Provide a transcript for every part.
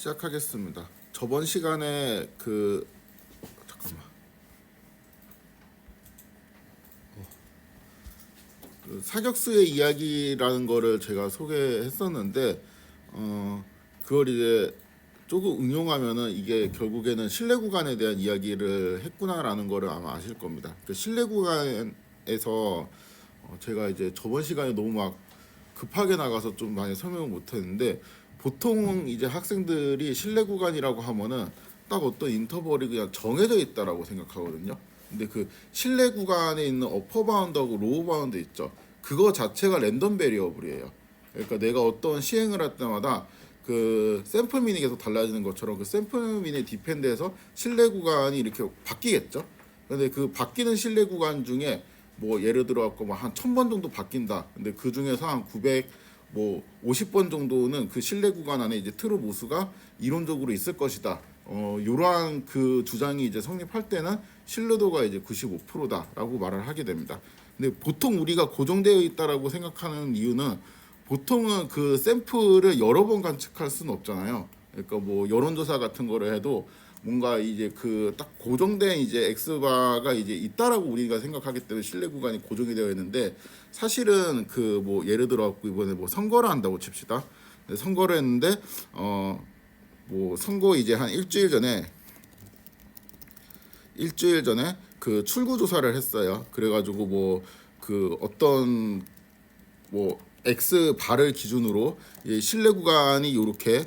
시작하겠습니다. 저번 시간에 잠깐만 사격수의 이야기라는 거를 제가 소개했었는데 그걸 이제 조금 응용하면은 이게 결국에는 실내 구간에 대한 이야기를 했구나라는 거를 아마 아실 겁니다. 그 실내 구간에서 제가 이제 저번 시간에 너무 막 급하게 나가서 좀 많이 설명을 못했는데, 보통 이제 학생들이 실내 구간이라고 하면은 딱 어떤 인터벌이 그냥 정해져 있다라고 생각하거든요. 근데 그 실내 구간에 있는 어퍼 바운드하고 로우 바운드 있죠. 그거 자체가 랜덤 베리어블이에요. 그러니까 내가 어떤 시행을 할 때마다 그 샘플 민이 계속 달라지는 것처럼 그 샘플 민에 디펜드해서 실내 구간이 이렇게 바뀌겠죠. 근데 그 바뀌는 실내 구간 중에 뭐 예를 들어 갖고 뭐한 1000번 정도 바뀐다. 근데 그 중에서 한 900, 뭐 50번 정도는 그 실내 구간 안에 이제 트루 모수가 이론적으로 있을 것이다. 이러한 그 주장이 이제 성립할 때는 신뢰도가 이제 95%다라고 말을 하게 됩니다. 근데 보통 우리가 고정되어 있다라고 생각하는 이유는, 보통은 그 샘플을 여러 번 관측할 수는 없잖아요. 그러니까 뭐 여론조사 같은 거를 해도 뭔가 이제 그 딱 고정된 이제 엑스바가 이제 있다라고 우리가 생각하기 때문에 신뢰 구간이 고정이 되어 있는데, 사실은 그 뭐 예를 들어 갖고 이번에 뭐 선거를 한다고 칩시다. 선거를 했는데 뭐 선거 이제 한 일주일 전에 그 출구 조사를 했어요. 그래가지고 뭐 그 어떤 뭐 X 바를 기준으로 실내 구간이 이렇게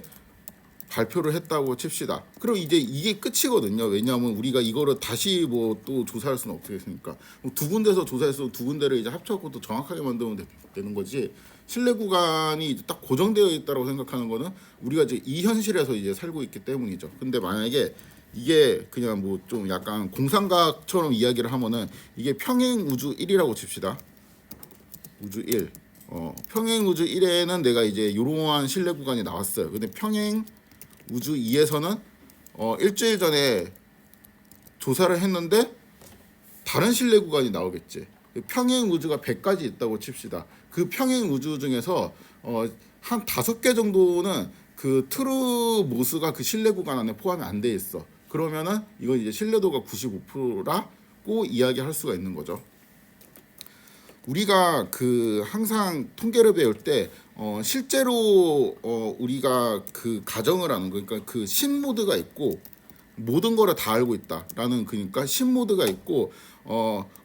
발표를 했다고 칩시다. 그럼 이제 이게 끝이거든요. 왜냐하면 우리가 이거를 다시 뭐 또 조사할 수는 없겠습니까? 두 군데서 조사해서 두 군데를 이제 합쳐갖고 또 정확하게 만들면 되는 거지. 실내 구간이 이제 딱 고정되어 있다고 생각하는 거는 우리가 이제 이 현실에서 이제 살고 있기 때문이죠. 근데 만약에 이게 그냥 뭐 좀 약간 공상과학처럼 이야기를 하면은, 이게 평행 우주 1이라고 칩시다. 우주 1. 평행 우주 1에는 내가 이제 이러한 실내 구간이 나왔어요. 근데 평행 우주 2에서는 일주일 전에 조사를 했는데 다른 실내 구간이 나오겠지. 평행 우주가 100가지 있다고 칩시다. 그 평행 우주 중에서 한 5개 정도는 그 트루 모스가 그 실내 구간 안에 포함이 안 돼 있어. 그러면은 이건 이제 신뢰도가 95%라고 이야기할 수가 있는 거죠. 우리가 그 항상 통계를 배울 때 실제로 우리가 그 가정을 하는 거, 그러니까 그 신모드가 있고 모든 거를 다 알고 있다라는, 그러니까 신모드가 있고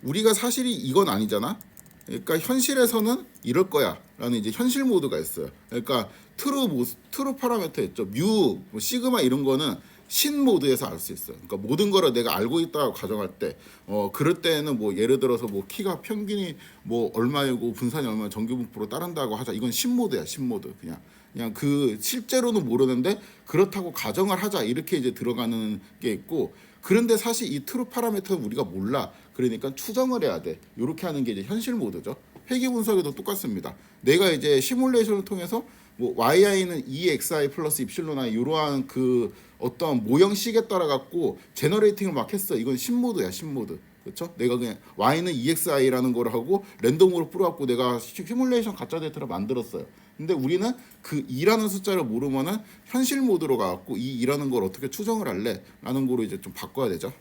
우리가 사실이 이건 아니잖아. 그러니까 현실에서는 이럴 거야라는 이제 현실 모드가 있어요. 그러니까 트루 파라미터 있죠. 뮤, 뭐 시그마 이런 거는 신 모드에서 알 수 있어요. 그러니까 모든 거를 내가 알고 있다고 가정할 때, 그럴 때는 뭐 예를 들어서 뭐 키가 평균이 뭐 얼마이고 분산이 얼마 정규 분포로 따른다고 하자. 이건 신 모드야, 신 모드. 그냥 그 실제로는 모르는데 그렇다고 가정을 하자, 이렇게 이제 들어가는 게 있고. 그런데 사실 이 트루 파라미터는 우리가 몰라. 그러니까 추정을 해야 돼. 이렇게 하는 게 이제 현실 모드죠. 회귀 분석에도 똑같습니다. 내가 이제 시뮬레이션을 통해서 뭐 yi는 2xi 플러스 입실론 i 이러한 그 어떤 모형식에 따라 갖고 제너레이팅을 막 했어. 이건 신모드야, 신모드. 그렇죠? 내가 그냥 y는 2xi라는 걸 하고 랜덤으로 풀어갖고 내가 시뮬레이션 가짜 데이터를 만들었어요. 근데 우리는 그 2라는 숫자를 모르면은 현실 모드로 가갖고 이 2라는 걸 어떻게 추정을 할래? 라는 거로 이제 좀 바꿔야 되죠.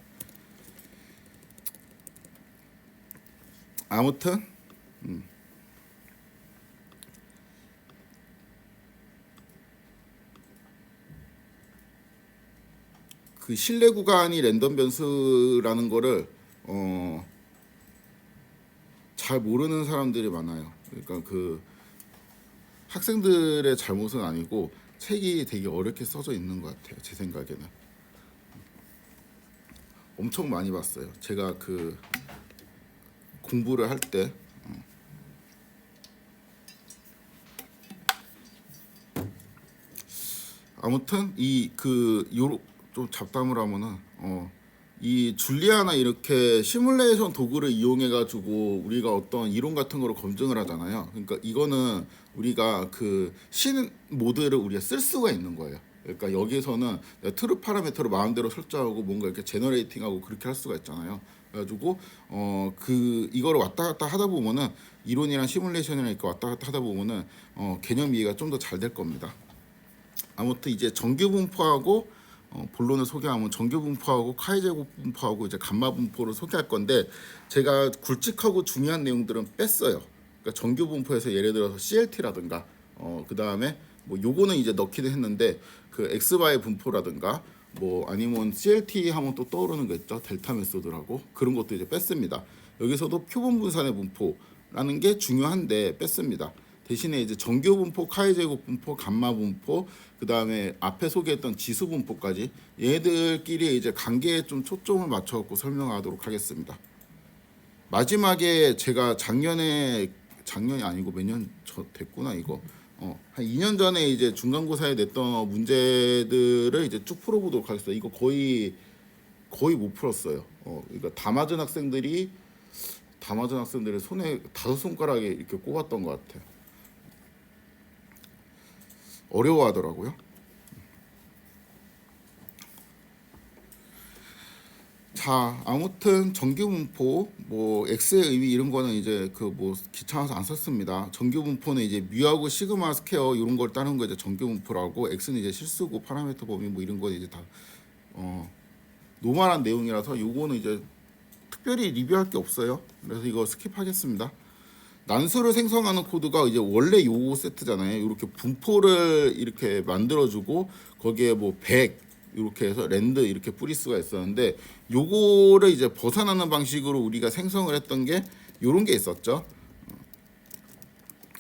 아무튼 그 실내 구간이 랜덤 변수라는 거를 잘 모르는 사람들이 많아요. 그러니까 그 학생들의 잘못은 아니고 책이 되게 어렵게 써져 있는 것 같아요. 제 생각에는 엄청 많이 봤어요. 제가 그 공부를 할 때 아무튼 이 그 요로 좀 잡담을 하면은 이 줄리아나 이렇게 시뮬레이션 도구를 이용해 가지고 우리가 어떤 이론 같은 거를 검증을 하잖아요. 그러니까 이거는 우리가 그 신 모드를 우리가 쓸 수가 있는 거예요. 그러니까 여기서는 트루 파라미터를 마음대로 설정하고 뭔가 이렇게 제너레이팅하고 그렇게 할 수가 있잖아요. 그래가지고 그 이거를 왔다 갔다 하다 보면은 이론이랑 시뮬레이션이랑 이렇게 왔다 갔다 하다 보면은 개념 이해가 좀 더 잘 될 겁니다. 아무튼 이제 정규 분포하고 본론을 소개하면 정규 분포하고 카이 제곱 분포하고 이제 감마 분포를 소개할 건데 제가 굵직하고 중요한 내용들은 뺐어요. 그러니까 정규 분포에서 예를 들어서 CLT라든가 그 다음에 뭐 요거는 이제 넣기도 했는데 그 XY 분포라든가 뭐 아니면 CLT 하면 또 떠오르는 거 있죠. 델타 메소드라고 그런 것도 이제 뺐습니다. 여기서도 표본 분산의 분포라는 게 중요한데 뺐습니다. 대신에 이제 정규 분포, 카이 제곱 분포, 감마 분포, 그 다음에 앞에 소개했던 지수 분포까지 얘들끼리 이제 관계에 좀 초점을 맞춰갖고 설명하도록 하겠습니다. 마지막에 제가 작년이 아니고 몇 년 됐구나 이거. 한 2년 전에 이제 중간고사에 냈던 문제들을 이제 쭉 풀어보도록 하겠습니다. 이거 거의 못 풀었어요. 그러니까 다 맞은 학생들의 손에 5손가락에 이렇게 꼽았던 것 같아요. 어려워하더라고요. 자, 아무튼 정규 분포 뭐 x의 의미 이런 거는 이제 그 뭐 귀찮아서 안 썼습니다. 정규 분포는 이제 뮤하고 시그마 스퀘어 이런 걸 따는 거 이제 정규 분포라고, x는 이제 실수고 파라미터 범위 뭐 이런 거 이제 다 노멀한 내용이라서 요거는 이제 특별히 리뷰할 게 없어요. 그래서 이거 스킵하겠습니다. 난수를 생성하는 코드가 이제 원래 요 세트잖아요. 이렇게 분포를 이렇게 만들어주고 거기에 뭐 100 이렇게 해서 랜드 이렇게 뿌릴 수가 있었는데 요거를 이제 벗어나는 방식으로 우리가 생성을 했던 게 요런 게 있었죠.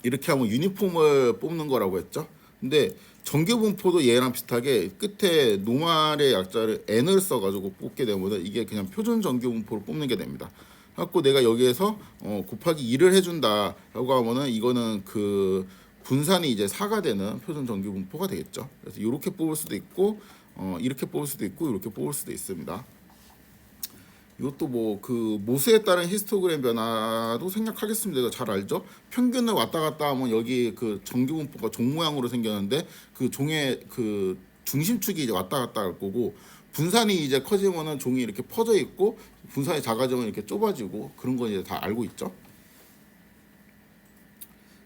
이렇게 하면 유니폼을 뽑는 거라고 했죠. 근데 정규 분포도 얘랑 비슷하게 끝에 노말의 약자를 n을 써가지고 뽑게 되면 이게 그냥 표준 정규 분포를 뽑는 게 됩니다. 갖고 내가 여기에서 곱하기 2를 해준다라고 하면은 이거는 그 분산이 이제 4가 되는 표준 정규 분포가 되겠죠. 그래서 이렇게 뽑을 수도 있고 이렇게 뽑을 수도 있고 이렇게 뽑을 수도 있습니다. 이것도 뭐 그 모수에 따른 히스토그램 변화도 생략하겠습니다. 이거 잘 알죠? 평균을 왔다 갔다 하면 여기 그 정규 분포가 종 모양으로 생겼는데 그 종의 그 중심축이 이제 왔다 갔다 할 거고, 분산이 이제 커지면은 종이 이렇게 퍼져 있고 분산이 작아지면 이렇게 좁아지고 그런 거 이제 다 알고 있죠.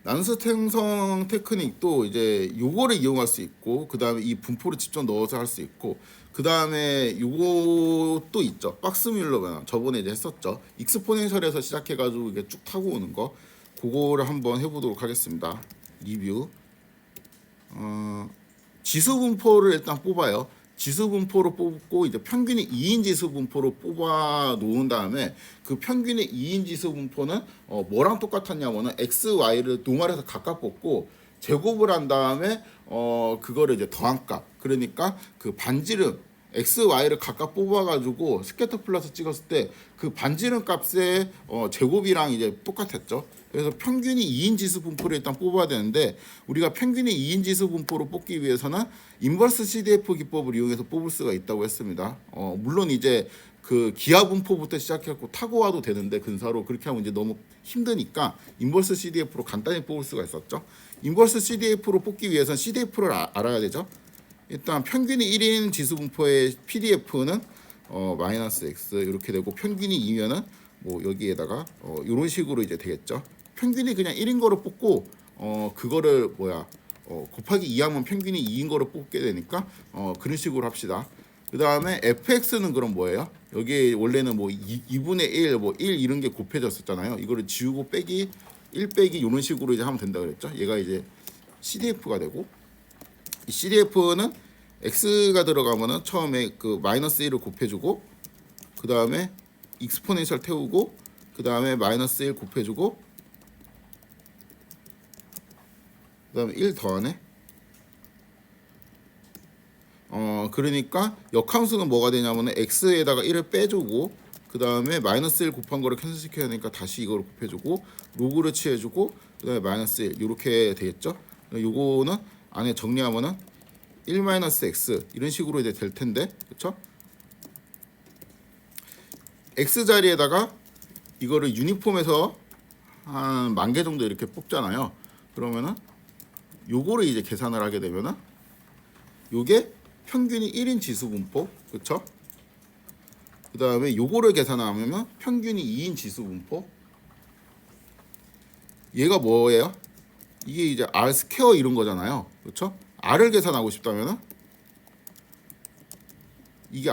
난수 생성 테크닉도 이제 요거를 이용할 수 있고, 그 다음에 이 분포를 직접 넣어서 할 수 있고, 그 다음에 요것도 있죠. 박스뮬러 변화. 저번에 이제 했었죠. 익스포넨셜에서 시작해가지고 이게 쭉 타고 오는 거. 그거를 한번 해보도록 하겠습니다. 리뷰. 지수 분포를 일단 뽑아요. 지수 분포로 뽑고 이제 평균이 2인 지수 분포로 뽑아 놓은 다음에 그 평균의 2인 지수 분포는 뭐랑 똑같았냐면은 x, y를 노말에서 각각 뽑고 제곱을 한 다음에 그거를 이제 더한 값, 그러니까 그 반지름 x, y를 각각 뽑아가지고 스캐터 플러스 찍었을 때 그 반지름 값의 제곱이랑 이제 똑같았죠. 그래서 평균이 2인 지수 분포를 일단 뽑아야 되는데 우리가 평균이 2인 지수 분포로 뽑기 위해서는 인버스 CDF 기법을 이용해서 뽑을 수가 있다고 했습니다. 물론 이제 그 기하 분포부터 시작해갖고 타고 와도 되는데 근사로 그렇게 하면 이제 너무 힘드니까 인버스 CDF로 간단히 뽑을 수가 있었죠. 인버스 CDF로 뽑기 위해서는 CDF를 알아야 되죠. 일단 평균이 1인 지수 분포의 PDF는 마이너스 x 이렇게 되고, 평균이 2면은 뭐 여기에다가 이런 식으로 이제 되겠죠. 평균이 그냥 1인 거를 뽑고 그거를 곱하기 2하면 평균이 2인 거를 뽑게 되니까 그런 식으로 합시다. 그 다음에 fx는 그럼 뭐예요? 여기 원래는 뭐 2분의 1, 뭐 1 이런 게 곱해졌었잖아요. 이거를 지우고 빼기 1 빼기 이런 식으로 이제 하면 된다 그랬죠. 얘가 이제 CDF가 되고, 이 CDF는 x가 들어가면은 처음에 그 마이너스 1을 곱해주고, 그 다음에 익스포넨셜 태우고, 그 다음에 마이너스 1 곱해주고, 그 다음에 1 더하네. 그러니까 역함수는 뭐가 되냐면은 x에다가 1을 빼주고, 그 다음에 마이너스 1 곱한 거를 캔슬시켜야 되니까 다시 이걸 곱해주고, 로그를 취해주고, 그 다음에 마이너스 1 이렇게 되겠죠. 요거는 안에 정리하면은 1 마이너스 x 이런 식으로 이제 될 텐데, 그렇죠? x 자리에다가 이거를 유니폼에서 한 10,000개 정도 이렇게 뽑잖아요. 그러면은 요거를 이제 계산을 하게 되면은 요게 평균이 1인 지수 분포, 그렇죠? 그 다음에 요거를 계산하면 평균이 2인 지수 분포. 얘가 뭐예요? 이게 이제 R 스퀘어 이런 거잖아요, 그렇죠? R을 계산하고 싶다면은 이게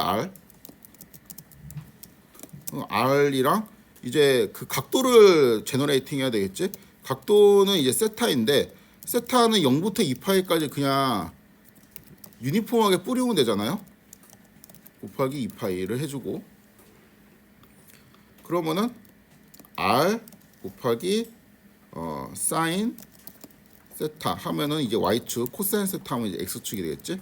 R이랑 이제 그 각도를 제너레이팅 해야 되겠지. 각도는 이제 세타인데 세타는 0부터 2파이까지 그냥 유니폼하게 뿌리면 되잖아요. 곱하기 2파이를 해주고, 그러면은 R 곱하기 사인 세타 하면은 이제 y축, 코사인 세타 하면 이제 x축이 되겠지.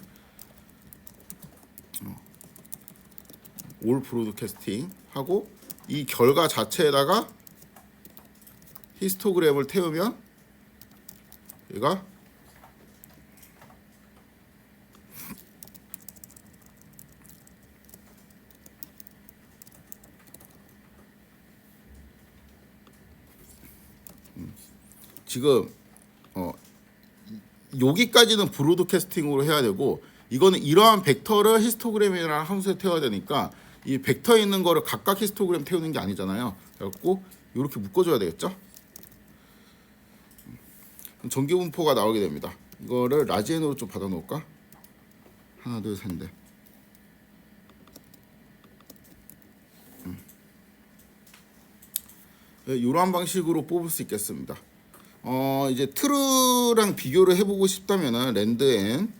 올 브로드캐스팅 하고 이 결과 자체에다가 히스토그램을 태우면 얘가 지금 여기까지는 브로드캐스팅으로 해야 되고, 이거는 이러한 벡터를 히스토그램이라는 함수에 태워야 되니까 이 벡터에 있는 거를 각각 히스토그램 태우는 게 아니잖아요. 그래갖고 이렇게 묶어줘야 되겠죠. 전기분포가 나오게 됩니다. 이거를 라지엔으로 좀 받아 놓을까? 하나 둘 셋 넷. 이러한 방식으로 뽑을 수 있겠습니다. 이제 트루랑 비교를 해보고 싶다면은 랜드엔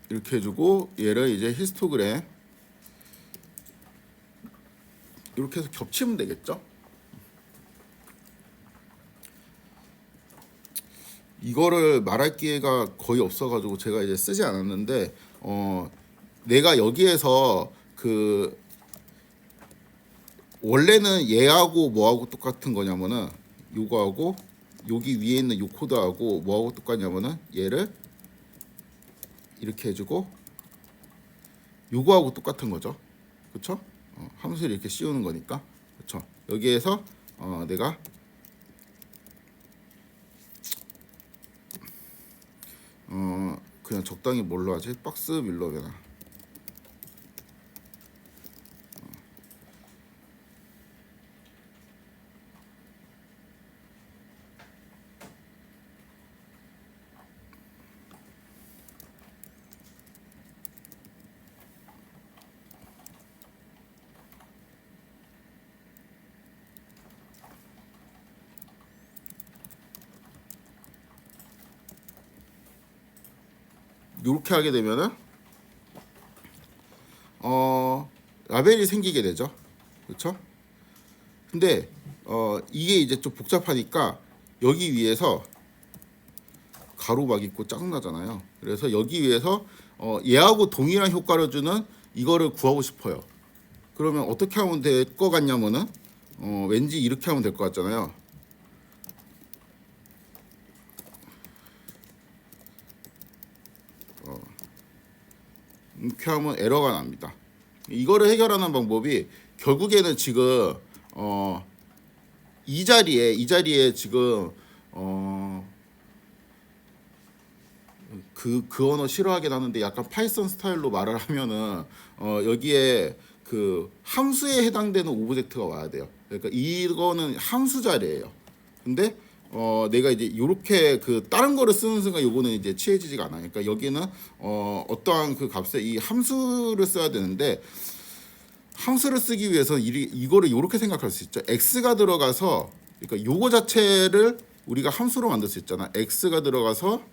이렇게 해주고 얘를 이제 히스토그램 이렇게 해서 겹치면 되겠죠. 이거를 말할 기회가 거의 없어가지고 제가 이제 쓰지 않았는데, 내가 여기에서 그 원래는 얘하고 뭐하고 똑같은 거냐면은 요거하고 여기 위에 있는 요 코드하고 뭐하고 똑같냐면은 얘를 이렇게 해주고 요거하고 똑같은 거죠. 그쵸? 함수를 이렇게 씌우는 거니까. 그쵸? 여기에서 내가 그냥 적당히 뭘로 하지? 박스 밀러베나. 이렇게 하게 되면은 라벨이 생기게 되죠. 그렇죠? 근데 이게 이제 좀 복잡하니까 여기 위에서 가로막 있고 짜증나잖아요. 그래서 여기 위에서 얘하고 동일한 효과를 주는 이거를 구하고 싶어요. 그러면 어떻게 하면 될 것 같냐면은 왠지 이렇게 하면 될 것 같잖아요. 이렇게 하면 에러가 납니다. 이거를 해결하는 방법이 결국에는 지금 이 자리에 지금 그 언어 싫어하긴 하는데 약간 파이썬 스타일로 말을 하면은 여기에 그 함수에 해당되는 오브젝트가 와야 돼요. 그러니까 이거는 함수 자리예요. 근데 내가 이제 이렇게 그 다른 거를 쓰는 순간 요거는 이제 취해지지가 않아. 그러니까 여기는 어떠한 그 값에 이 함수를 써야 되는데, 함수를 쓰기 위해서 이거를 이렇게 생각할 수 있죠. x가 들어가서, 그러니까 요거 자체를 우리가 함수로 만들 수 있잖아. x가 들어가서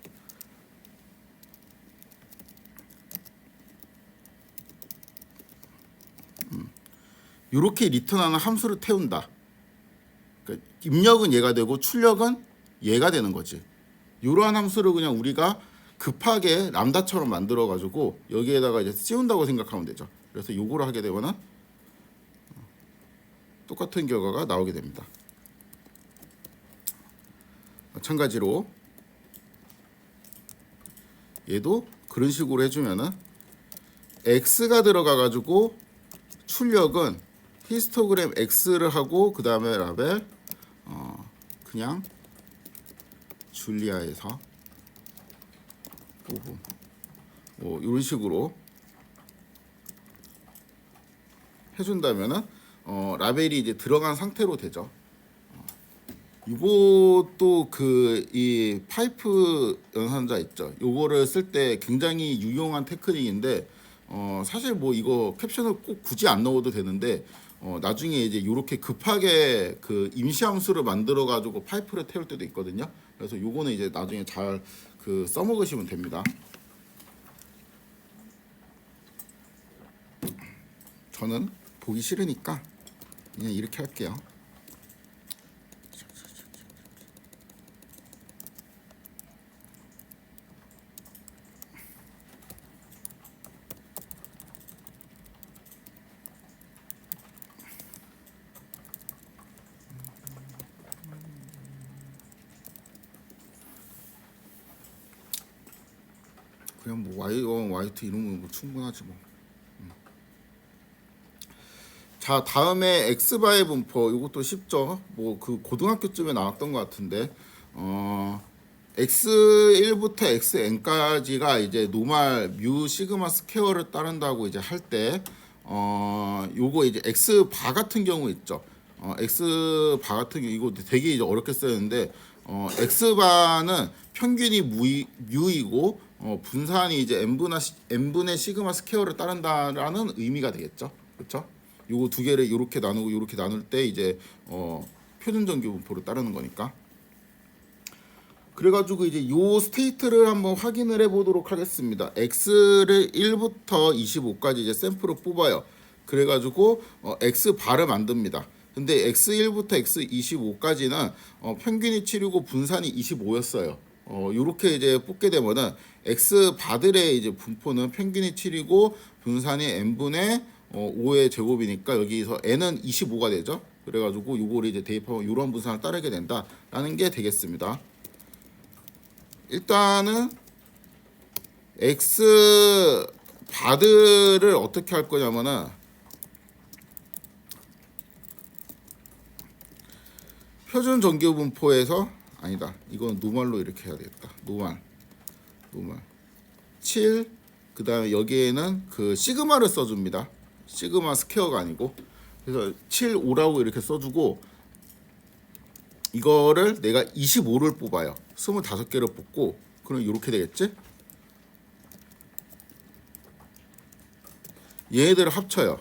이렇게 리턴하는 함수를 태운다. 그러니까 입력은 얘가 되고 출력은 얘가 되는 거지. 이러한 함수를 그냥 우리가 급하게 람다처럼 만들어 가지고 여기에다가 이제 씌운다고 생각하면 되죠. 그래서 요거를 하게 되면은 똑같은 결과가 나오게 됩니다. 마찬가지로 얘도 그런 식으로 해주면은 x가 들어가 가지고 출력은 히스토그램 x를 하고 그 다음에 라벨 그냥 줄리아에서 이런 식으로 해준다면은 라벨이 이제 들어간 상태로 되죠. 이것도 그 이 파이프 연산자 있죠. 요거를 쓸 때 굉장히 유용한 테크닉인데 사실 뭐 이거 캡션을 꼭 굳이 안 넣어도 되는데 나중에 이제 요렇게 급하게 그 임시함수를 만들어 가지고 파이프를 태울 때도 있거든요. 그래서 요거는 이제 나중에 잘 그 써먹으시면 됩니다. 저는 보기 싫으니까 그냥 이렇게 할게요. 그냥 뭐 Y1, Y2 이러면 뭐 충분하지 뭐. 자, 다음에 X바의 분포. 이것도 쉽죠. 뭐 그 고등학교쯤에 나왔던 것 같은데 X1부터 Xn까지가 이제 노말 뮤 시그마 스퀘어를 따른다고 이제 할 때 요거 이제 X바 같은 경우 있죠. X바 같은 경우 이거 되게 이제 어렵게 쓰였는데 X바는 평균이 뮤이고 분산이 이제 n분의 시그마 스퀘어를 따른다라는 의미가 되겠죠. 그렇죠? 요거 두 개를 이렇게 나누고 이렇게 나눌 때 이제 표준 정규 분포를 따르는 거니까. 그래가지고 이제 요 스테이트를 한번 확인을 해보도록 하겠습니다. X를 1부터 25까지 이제 샘플을 뽑아요. 그래가지고 X 바를 만듭니다. 근데 X1부터 X25까지는 평균이 7이고 분산이 25였어요. 요렇게 이제 뽑게 되면은 X 바들의 이제 분포는 평균이 7이고 분산이 n분의 5의 제곱이니까 여기서 n은 25가 되죠. 그래가지고 요거를 이제 대입하면 이런 분산을 따르게 된다라는 게 되겠습니다. 일단은 X 바들을 어떻게 할 거냐면은 표준 정규 분포에서 아니다. 이건 노말로 이렇게 해야 되겠다. 노말 7 그다음에 여기에는 그 시그마를 써줍니다. 시그마 스퀘어가 아니고 그래서 7, 5라고 이렇게 써주고 이거를 내가 25를 뽑아요. 25개를 뽑고 그럼 이렇게 되겠지? 얘네들을 합쳐요.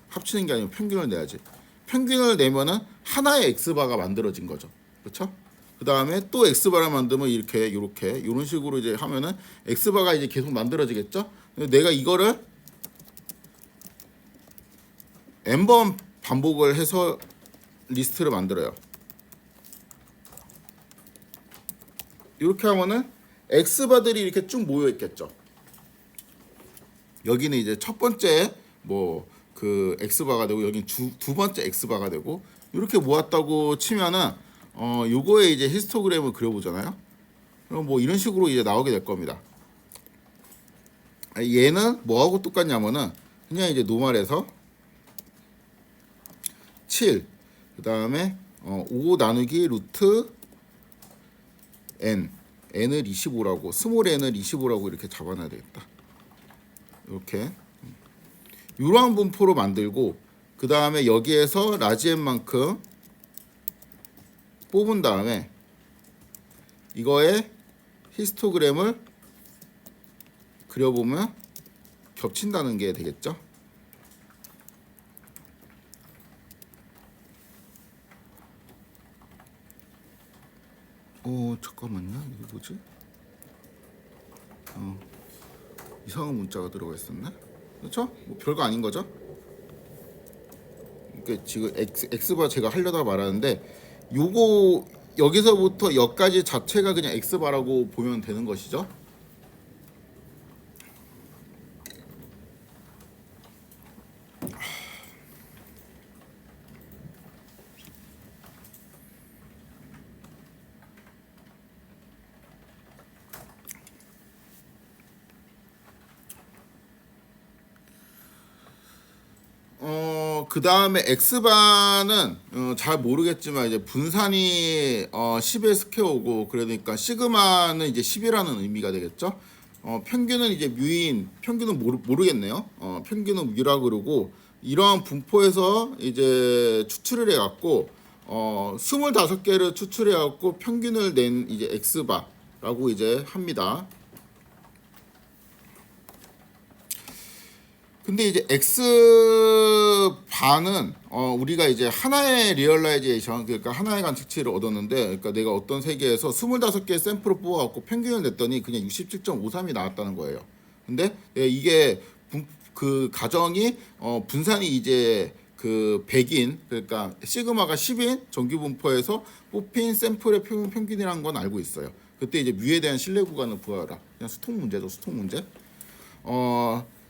합치는 게 아니고 평균을 내야지. 평균을 내면은 하나의 X바가 만들어진 거죠. 그렇죠? 그 다음에 또 X바를 만들면 이렇게 이런 식으로 이제 하면은 X바가 이제 계속 만들어지겠죠? 내가 이거를 n번 반복을 해서 리스트를 만들어요. 이렇게 하면은 X바들이 이렇게 쭉 모여 있겠죠. 여기는 이제 첫 번째 뭐 그 X바가 되고 여기는 두 번째 X바가 되고 이렇게 모았다고 치면은 요거에 이제 히스토그램을 그려보잖아요. 그럼 뭐 이런 식으로 이제 나오게 될 겁니다. 얘는 뭐하고 똑같냐면은 그냥 이제 노말에서 7 그 다음에 5 나누기 루트 n을 25라고 스몰 n을 25라고 이렇게 잡아놔야 되겠다. 이렇게 이러한 분포로 만들고 그 다음에 여기에서 라지 n만큼 뽑은 다음에 이거에 히스토그램을 그려보면 겹친다는 게 되겠죠. 잠깐만요. 이게 뭐지? 이상한 문자가 들어가 있었네. 그렇죠? 뭐 별거 아닌 거죠? 이게 지금 X바 제가 하려다 말하는데 요거 여기서부터 여기까지 자체가 그냥 X바라고 보면 되는 것이죠. 그 다음에 X바는 잘 모르겠지만 이제 분산이 10의 스퀘어고 그러니까 시그마는 이제 10이라는 의미가 되겠죠. 평균은 이제 뮤인 평균은 모르겠네요. 평균은 뮤라 그러고 이러한 분포에서 이제 추출을 해갖고 25개를 추출해 갖고 평균을 낸 이제 X바라고 이제 합니다. 근데 이제 X바는 우리가 이제 하나의 리얼라이제이션, 그러니까 하나의 관측치를 얻었는데, 그러니까 내가 어떤 세계에서 25개의 샘플을 뽑아갖고 평균을 냈더니 그냥 67.53이 나왔다는 거예요. 근데 이게 그 가정이 분산이 이제 그 100인, 그러니까 시그마가 10인 정규 분포에서 뽑힌 샘플의 평균이라는 건 알고 있어요. 그때 이제 뮤에 대한 신뢰 구간을 구하라. 그냥 수통 문제죠, 수통 문제.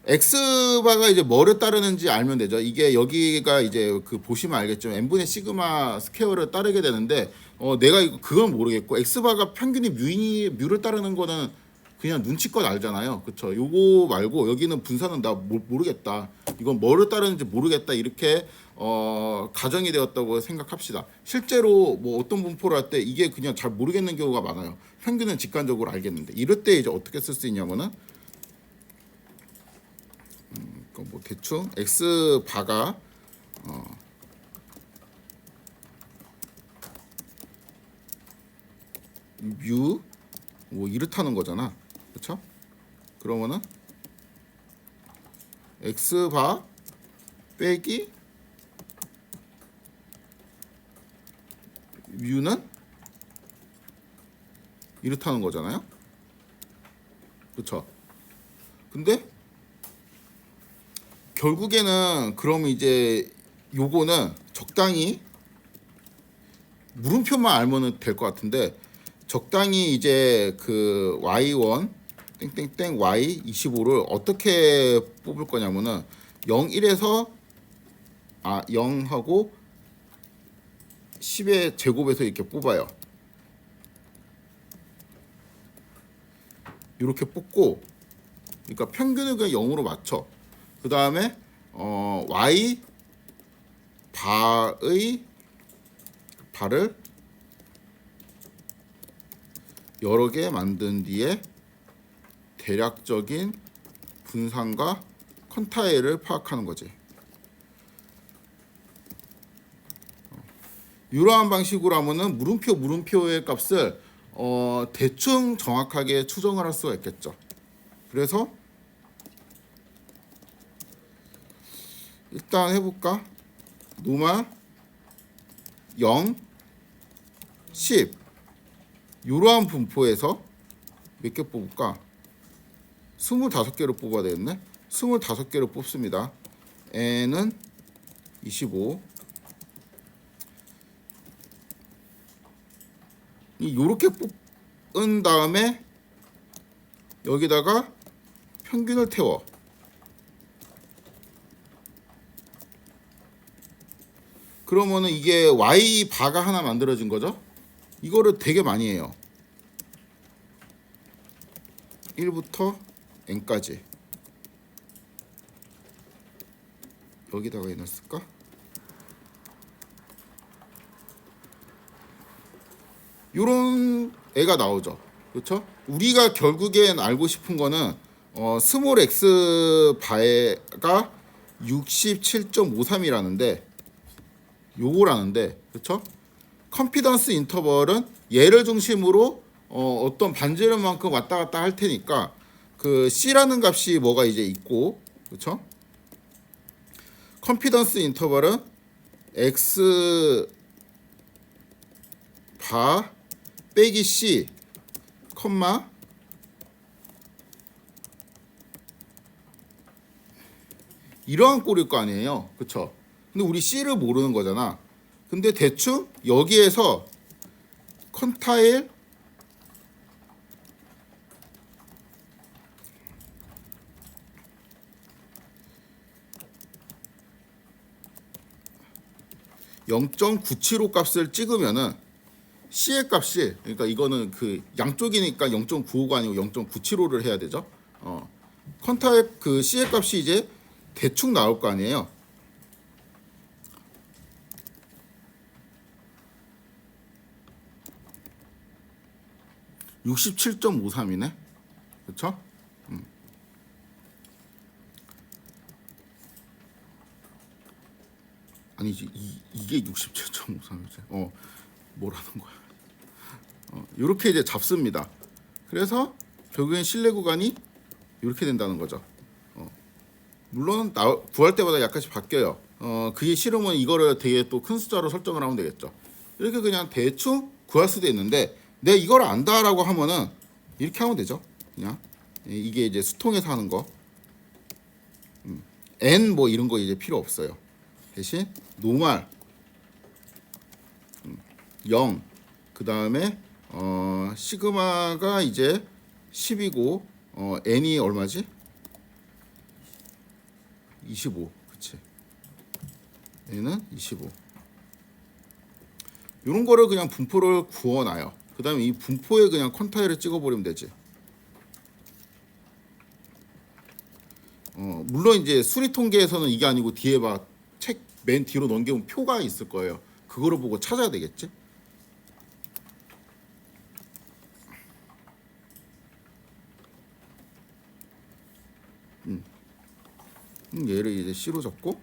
X바가 이제 뭐를 따르는지 알면 되죠. 이게 여기가 이제 그 보시면 알겠지만 n분의 시그마 스퀘어를 따르게 되는데 내가 그건 모르겠고 X바가 평균이 뮤를 따르는 거는 그냥 눈치껏 알잖아요. 그쵸? 요거 말고 여기는 분산은 나 모르겠다. 이건 뭐를 따르는지 모르겠다. 이렇게 가정이 되었다고 생각합시다. 실제로 뭐 어떤 분포를 할 때 이게 그냥 잘 모르겠는 경우가 많아요. 평균은 직관적으로 알겠는데 이럴 때 이제 어떻게 쓸 수 있냐면은 뭐 대충 X 바가 뮤 뭐 이렇다는 거잖아. 그렇죠? 그러면은 X 바 빼기 뮤는 이렇다는 거잖아요. 그렇죠? 근데 결국에는 그럼 이제 요거는 적당히 물음표만 알면 될 것 같은데 적당히 이제 그 y1 땡땡땡 y25를 어떻게 뽑을 거냐면은 0, 1에서 0하고 10의 제곱에서 이렇게 뽑아요. 이렇게 뽑고 그러니까 평균을 그냥 0으로 맞춰. 그 다음에 y 바를 여러 개 만든 뒤에 대략적인 분산과 컨타일을 파악하는 거지. 이러한 방식으로 하면은 물음표의 값을 대충 정확하게 추정을 할 수가 있겠죠. 그래서 일단 해볼까? 노마 0, 10 이러한 분포에서 몇 개 뽑을까? 25개를 뽑아야 되겠네. 25개를 뽑습니다. n은 25. 요렇게 뽑은 다음에 여기다가 평균을 태워. 그러면은 이게 y 바가 하나 만들어진 거죠. 이거를 되게 많이 해요. 1부터 n까지. 여기다가 해놨을까? 요런 애가 나오죠. 그렇죠? 우리가 결국엔 알고 싶은 거는 스몰 x 바가 67.53이라는데 요거라는데, 그렇죠? 컨피던스 인터벌은 얘를 중심으로 어떤 반지름만큼 왔다 갔다 할 테니까 그 C라는 값이 뭐가 이제 있고, 그렇죠? 컨피던스 인터벌은 X 바 빼기 C 컴마 이러한 꼴일 거 아니에요. 그렇죠? 근데 우리 C를 모르는 거잖아. 근데 대충 여기에서 컨타일 (0.975) 값을 찍으면은 C의 값이, 그러니까 이거는 그 양쪽이니까 0.95가 아니고 0.975를 해야 되죠. 컨타일 그 C의 값이 이제 대충 나올 거 아니에요. (67.53이네) 그렇죠? 아니지 이게 67.53이지. 뭐라는 거야. 이렇게 이제 잡습니다. 그래서 결국엔 실내 구간이 이렇게 된다는 거죠. 물론 구할 때마다 약간씩 바뀌어요. 그게 싫으면 이거를 되게 또 큰 숫자로 설정을 하면 되겠죠. 이렇게 그냥 대충 구할 수도 있는데 내가 이걸 안다라고 하면은 이렇게 하면 되죠. 그냥 이게 이제 수통에서 하는 거 n 뭐 이런 거 이제 필요 없어요. 대신 노말 0 그 다음에 시그마가 이제 10이고 n이 얼마지? 25. 그치. n은 25. 이런 거를 그냥 분포를 구워놔요. 그 다음에 이 분포에 그냥 퀀타일을 찍어버리면 되지. 물론 이제 수리 통계에서는 이게 아니고 뒤에 막 책 맨 뒤로 넘기면 표가 있을 거예요. 그거를 보고 찾아야 되겠지. 얘를 이제 C로 적고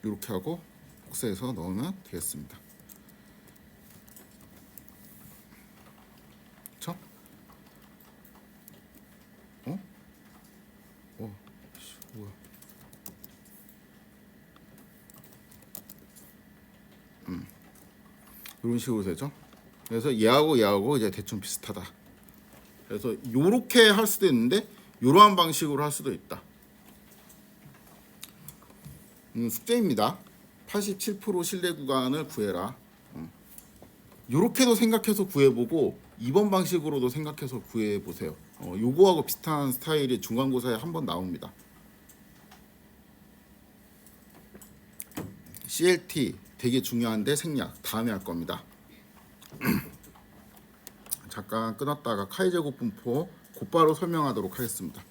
이렇게 하고 복사해서 넣으면 되겠습니다. 그쵸? 뭐야? 이런 식으로 되죠. 그래서 얘하고 이제 대충 비슷하다. 그래서 요렇게 할 수도 있는데 요러한 방식으로 할 수도 있다. 숙제입니다. 87% 실내 구간을 구해라. 요렇게도 생각해서 구해보고 2번 방식으로도 생각해서 구해보세요. 요거하고 비슷한 스타일이 중간고사에 한번 나옵니다. CLT 되게 중요한데 생략 다음에 할 겁니다. 잠깐 끊었다가 카이 제곱 분포 곧바로 설명하도록 하겠습니다.